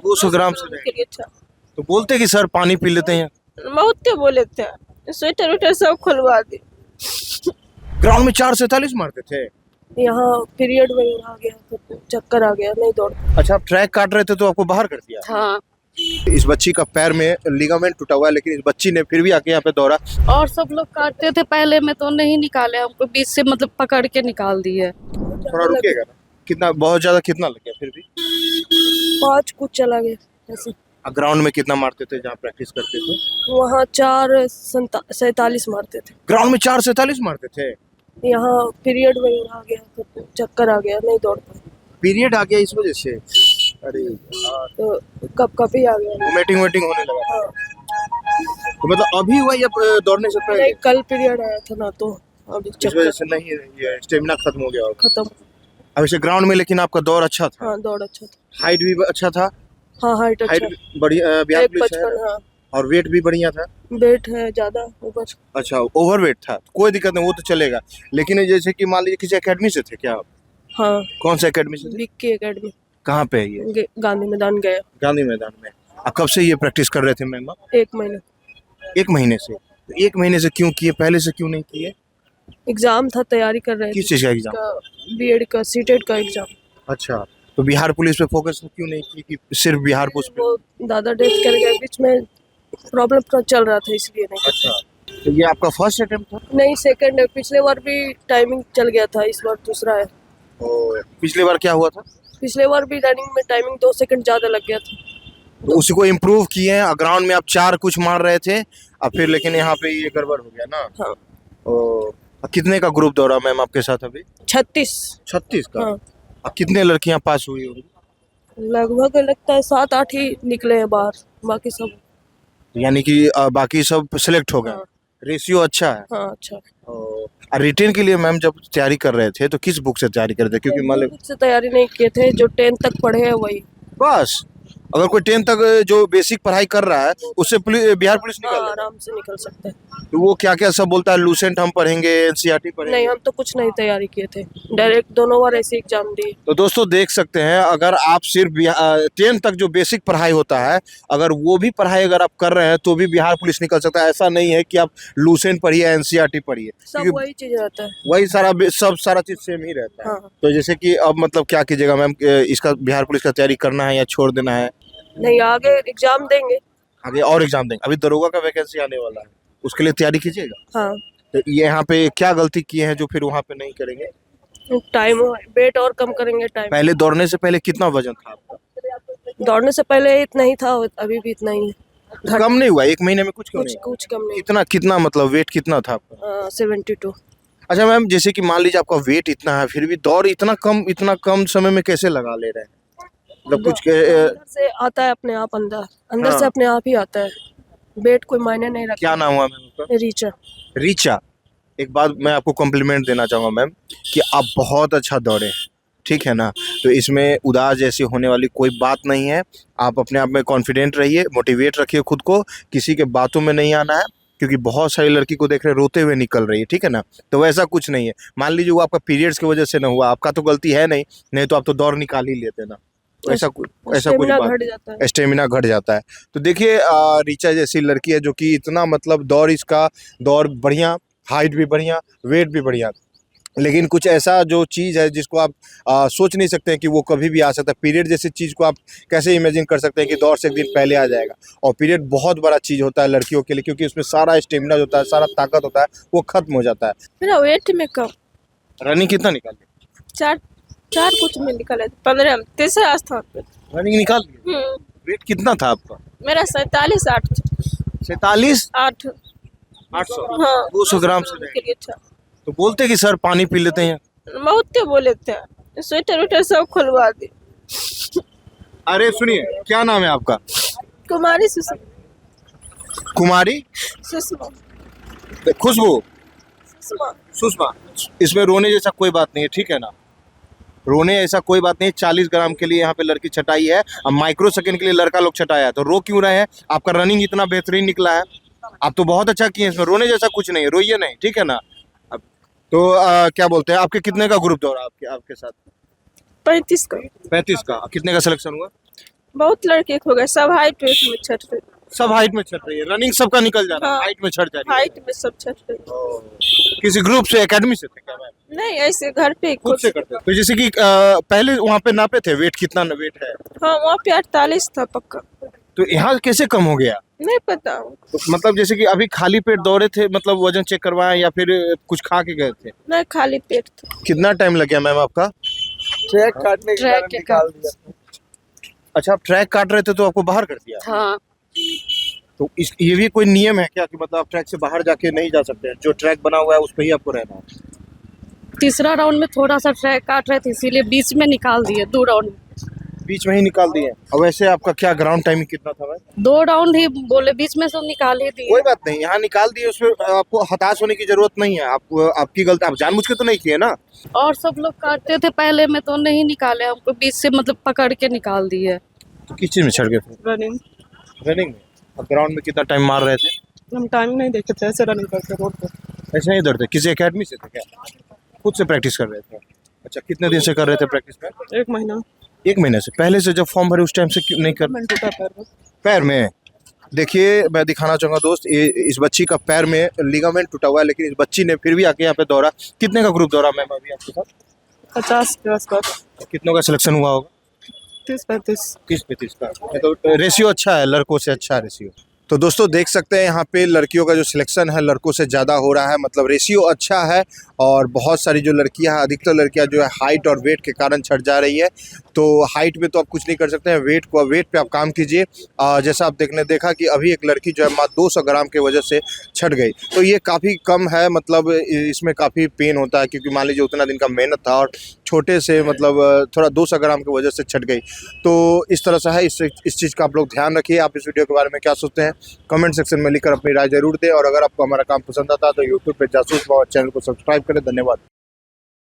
200 ग्राम से के लिए अच्छा तो बोलते कि सर पानी पी लेते हैं। बहुत के बोले थे, स्वेटर वेटर सब खुलवा दी। ग्राउंड में 4:47 मारते थे। यहाँ पीरियड में आ गया तो चक्कर आ गया, नहीं दौड़। अच्छा, आप ट्रैक काट रहे थे तो आपको बाहर कर दिया। हाँ, इस बच्ची का पैर में लिगामेंट टूटा हुआ है, लेकिन इस बच्ची ने फिर भी आके यहाँ पे दौड़ा। और सब लोग काटते थे पहले में तो नहीं निकाले, हमको बीच से मतलब पकड़ के निकाल दिए। थोड़ा रुकिएगा ना, कितना बहुत ज्यादा कितना लग गया फिर भी? 5 कुछ चला गया ऐसे। ग्राउंड में कितना मारते थे जहाँ प्रैक्टिस करते थे? वहाँ 4:47 मारते थे। ग्राउंड में 4:47 मारते थे। यहाँ पीरियड में आ गया तो चक्कर आ गया, नहीं दौड़ पाए। पीरियड आ गया इस वजह से? अरे यार, तो कब ही आ गया। वोमिटिंग वेटिंग होने लगा। हाँ, तो मतलब अभी हुआ या दौड़ने से पहले? नहीं कल पीरियड आया था ना, तो अभी इस वजह चक्कर से नहीं, ये स्टेमिना खत्म हो गया होगा। खत्म। अब इसे ग्राउंड में लेकिन आपका दौड़ अच्छा था। हाँ, दौड़ अच्छा था। हाइट भी अच्छा था। हाँ, हाइट अच्छा। हाइट बढ़िया, बिहार पुलिस है। 1.55। हाँ, और वेट भी बढ़िया था। वेट है ज्यादा ऊपर। अच्छा, ओवरवेट था, कोई दिक्कत नहीं, वो तो चलेगा। लेकिन ये जैसे कि मान लीजिए किसी एकेडमी से थे क्या आप? हाँ, कौन सा एकेडमी से थे? विक्की एकेडमी कहाँ पे है ये? गांधी मैदान गया। गांधी मैदान में। कब से ये प्रैक्टिस कर रहे थे मैम आप? 1 महीने। 1 महीने से। 1 महीने से क्यों किए, पहले से क्यों नहीं किए? एग्जाम था, तैयारी कर रहे किस चीज का एग्जाम? बीएड का, सीटेट का एग्जाम। अच्छा, तो बिहार पुलिस पे फोकस क्यों नहीं की कि सिर्फ बिहार पुलिस पे? वो दादा डेथ कर गए बीच में, प्रॉब्लम चल रहा था इसलिए नहीं। अच्छा, तो ये आपका फर्स्ट अटेम्प्ट था? नहीं, सेकंड है। पिछले बार भी टाइमिंग चल गया था, इस बार दूसरा है। और पिछली बार क्या हुआ था? पिछले बार भी रनिंग में टाइमिंग 2 सेकंड ज्यादा लग गया था। तो उसी को इम्प्रूव किए हैं। ग्राउंड में आप 4 कुछ मार रहे थे, अब फिर लेकिन यहाँ पे ये गड़बड़ हो गया ना। हाँ, और कितने का ग्रुप दौड़ा मैम आपके साथ अभी? 36। 36 का। हाँ, अब कितने लड़कियां पास हुई होंगी? लगभग लगता है 7-8 ही निकले हैं बाहर, बाकी सब। यानी कि बाकी सब सिलेक्ट हो गए। हाँ, रेशियो अच्छा है। हाँ अच्छा। और रिटेन के लिए मैम जब तैयारी कर रहे थे तो किस बुक से तैयारी कर रहे थे? क्योंकि मान लो खुद से तैयारी नहीं किए थे, जो 10th तक पढ़े हैं वही। बस, अगर कोई 10 तक जो बेसिक पढ़ाई कर रहा है उससे बिहार पुलिस हाँ, निकाल आराम से निकल सकते हैं। तो वो क्या क्या सब बोलता है, लूसेंट हम पढ़ेंगे, एनसीईआरटी पढ़ेंगे? नहीं, हम तो कुछ नहीं तैयारी किए थे, डायरेक्ट दोनों बार ऐसे एग्जाम दिए। तो दोस्तों देख सकते हैं, अगर आप सिर्फ 10 तक जो बेसिक पढ़ाई होता है, अगर वो भी पढ़ाई अगर आप कर रहे हैं तो भी बिहार पुलिस निकल सकता है। ऐसा नहीं है कि आप लूसेंट पढ़िए, एनसीईआरटी पढ़िए, सब क्योंकि वही चीज रहता है। वही सारा चीज सेम ही रहता है। हाँ, तो जैसे कि अब मतलब क्या कीजिएगा मैम, इसका बिहार पुलिस का तैयारी करना है या छोड़ देना है? नहीं, आगे एग्जाम देंगे। आगे और एग्जाम देंगे, अभी दरोगा का वैकेंसी आने वाला है, उसके लिए तैयारी कीजिएगा। हाँ, तो ये यहाँ पे क्या गलती किए हैं जो फिर वहाँ पे नहीं करेंगे? टाइम वेट और कम करेंगे। टाइम पहले दौड़ने से पहले कितना वजन था आपका? दौड़ने से पहले इतना ही था, अभी भी इतना ही है। कम नहीं हुआ 1 महीने में? कुछ कम कुछ नहीं हुआ? कुछ कम नहीं। कितना मतलब वेट कितना था आपका? 72। अच्छा मैम, जैसे कि मान लीजिए आपका वेट इतना है, फिर भी दौड़ इतना कम समय में कैसे लगा ले रहे हैं? मतलब कुछ अंदर से आता है अपने आप, अंदर हाँ। से अपने आप ही आता है। वेट कोई मायने नहीं रखता। क्या नाम हुआ मैम आपका? रीचा। रीचा। एक बात मैं आपको कॉम्प्लीमेंट देना चाहूँगा मैम, कि आप बहुत अच्छा दौड़े, ठीक है ना। तो इसमें उदास जैसी होने वाली कोई बात नहीं है। आप अपने आप में कॉन्फिडेंट रहिए, मोटिवेट रखिए खुद को, किसी के बातों में नहीं आना है, क्योंकि बहुत सारी लड़की को देख रहे रोते हुए निकल रही है, ठीक है ना। तो वैसा कुछ नहीं है। मान लीजिए वो आपका पीरियड्स की वजह से ना हुआ, आपका तो गलती है नहीं तो आप तो दौड़ निकाल ही लेते ना। ऐसा कुछ स्टेमिना बात, घट जाता है। स्टेमिना घट जाता है। तो देखिए, रीचा जैसी लड़की है जो कि इतना मतलब दौड़ बढ़िया, हाइट भी बढ़िया, वेट भी बढ़िया, लेकिन कुछ ऐसा जो चीज़ है जिसको आप सोच नहीं सकते हैं कि वो कभी भी आ सकता है। पीरियड जैसी चीज़ को आप कैसे इमेजिन कर सकते हैं कि दौड़ से एक दिन पहले आ जाएगा? और पीरियड बहुत बड़ा चीज़ होता है लड़कियों के लिए, क्योंकि उसमें सारा स्टेमिना जो होता है, सारा ताकत होता है, वो खत्म हो जाता है। मेरा वेट में कम। रनिंग कितना निकाल लिया? 4 कुछ में निकले, 15 तीसरा स्थान पे। रनिंग निकाल लिया। वेट कितना था आपका? मेरा 47 8 47 8। 800। हाँ, 200 ग्राम से के लिए अच्छा। तो बोलते कि सर पानी पी लेते हैं। बहुत के बोले थे, स्वेटर वेटर सब खुलवा दी। अरे सुनिए, क्या नाम है आपका? कुमारी सुषमा। कुमारी सुषमा। खुशबू, सुषमा। सुषमा। इसमें रोने जैसा कोई बात नहीं है, ठीक है ना। रोने ऐसा कोई बात नहीं है। 40 ग्राम के लिए यहाँ पे लड़की छटाई है, अब माइक्रो सेकंड के लिए लड़का लोग छटाया है, तो रो क्यों रहे हैं? आपका रनिंग इतना बेहतरीन निकला है, आप तो बहुत अच्छा किए, इसमें रोने जैसा कुछ नहीं है, रोइए नहीं, ठीक है ना। अब तो क्या बोलते हैं, आपके कितने का ग्रुप दौड़ा आपके साथ? 35 का। 35 का। कितने का सिलेक्शन हुआ? बहुत लड़के खो गए, सब हाइट वेट में छट रहे, सब हाइट में चढ़ रही है, रनिंग सबका निकल जा रहा है, हाँ। हाइट में चढ़ जा रही है। हाइट में सब छट रहे। किसी ग्रुप से, एकेडमी से थे क्या मैम? नहीं, ऐसे घर पे ही खुद से करते हैं। तो जैसे कि पहले वहाँ पे नापे थे वेट, कितना वेट है? हाँ, वहाँ पे 48 था पक्का। तो यहाँ कैसे कम हो गया? नहीं पता। तो मतलब जैसे कि अभी खाली पेट दौड़े थे, मतलब वजन चेक करवाए या फिर कुछ खा के गए थे? नहीं, खाली पेट था। कितना टाइम लग गया मैम आपका? ट्रैक काटने के ट्रैक कारण के निकाल दिया। अच्छा, आप ट्रैक काट रहे थे तो आपको बाहर कर दिया? हाँ, तो ये भी कोई नियम है क्या कि मतलब आप ट्रैक से बाहर जाके नहीं जा सकते हैं? जो ट्रैक बना हुआ है उस पर ही आपको रहना है? तीसरा राउंड में थोड़ा सा ट्रैक काट रहे थे, इसीलिए बीच में निकाल दिए 2 राउंड। बीच में ही निकाल दिए? और वैसे आपका क्या ग्राउंड टाइमिंग कितना था मैम? 2 राउंड ही बोले, बीच में सब निकाल ही दिए। कोई बात नहीं, यहाँ निकाल दिए, उसमें आपको हताश होने की जरूरत नहीं है। आपको, आपकी गलती, आप जानबूझ के तो नहीं किए ना? और सब लोग काटते थे पहले में तो नहीं निकाले, हमको बीच से मतलब पकड़ के निकाल दिए। तो किस चीज में चढ़ गए थे? रनिंग। रनिंग में? और ग्राउंड में कितना टाइम मार रहे थे? हम टाइम नहीं देखे थे, ऐसे रनिंग करते रोड पे। ऐसे नहीं दौड़ते? किसी एकेडमी से थे क्या? खुद से प्रैक्टिस कर रहे थे? अच्छा, कितने दिन से कर रहे थे प्रैक्टिस में? 1 महीना। 1 महीने से? पहले से जब फॉर्म भरे उस टाइम से क्यों नहीं कर? मैंने टूटा पैर में। पैर में? देखिए, मैं दिखाना चाहूँगा दोस्त, इस बच्ची का पैर में लिगामेंट टूटा हुआ है, लेकिन इस बच्ची ने फिर भी आके यहाँ पे दौड़ा। कितने का ग्रुप दौड़ा मैम अभी आपके साथ? 50 के आसपास। कितनों का सिलेक्शन हुआ होगा? 30-35। 30-35 का। तो रेशियो अच्छा है, लड़कों से अच्छा रेशियो। तो दोस्तों देख सकते हैं यहाँ पे लड़कियों का जो सिलेक्शन है लड़कों से ज़्यादा हो रहा है, मतलब रेशियो अच्छा है। और बहुत सारी जो लड़कियाँ हैं, अधिकतर लड़कियाँ जो है हाइट और वेट के कारण छट जा रही है। तो हाइट में तो आप कुछ नहीं कर सकते हैं, वेट पे आप काम कीजिए। जैसा आप देखा कि अभी एक लड़की जो है मात्र 200 ग्राम के वजह से छट गई, तो ये काफ़ी कम है। मतलब इसमें काफ़ी पेन होता है, क्योंकि मान लीजिए उतना दिन का मेहनत था और छोटे से मतलब थोड़ा 200 ग्राम की वजह से छट गई। तो इस तरह से है, इस चीज़ का आप लोग ध्यान रखिए। आप इस वीडियो के बारे में क्या सोचते हैं कमेंट सेक्शन में लिखकर अपनी राय जरूर दें। और अगर आपको हमारा काम पसंद आता है तो यूट्यूब पे जासूस बाबा चैनल को सब्सक्राइब करें। धन्यवाद।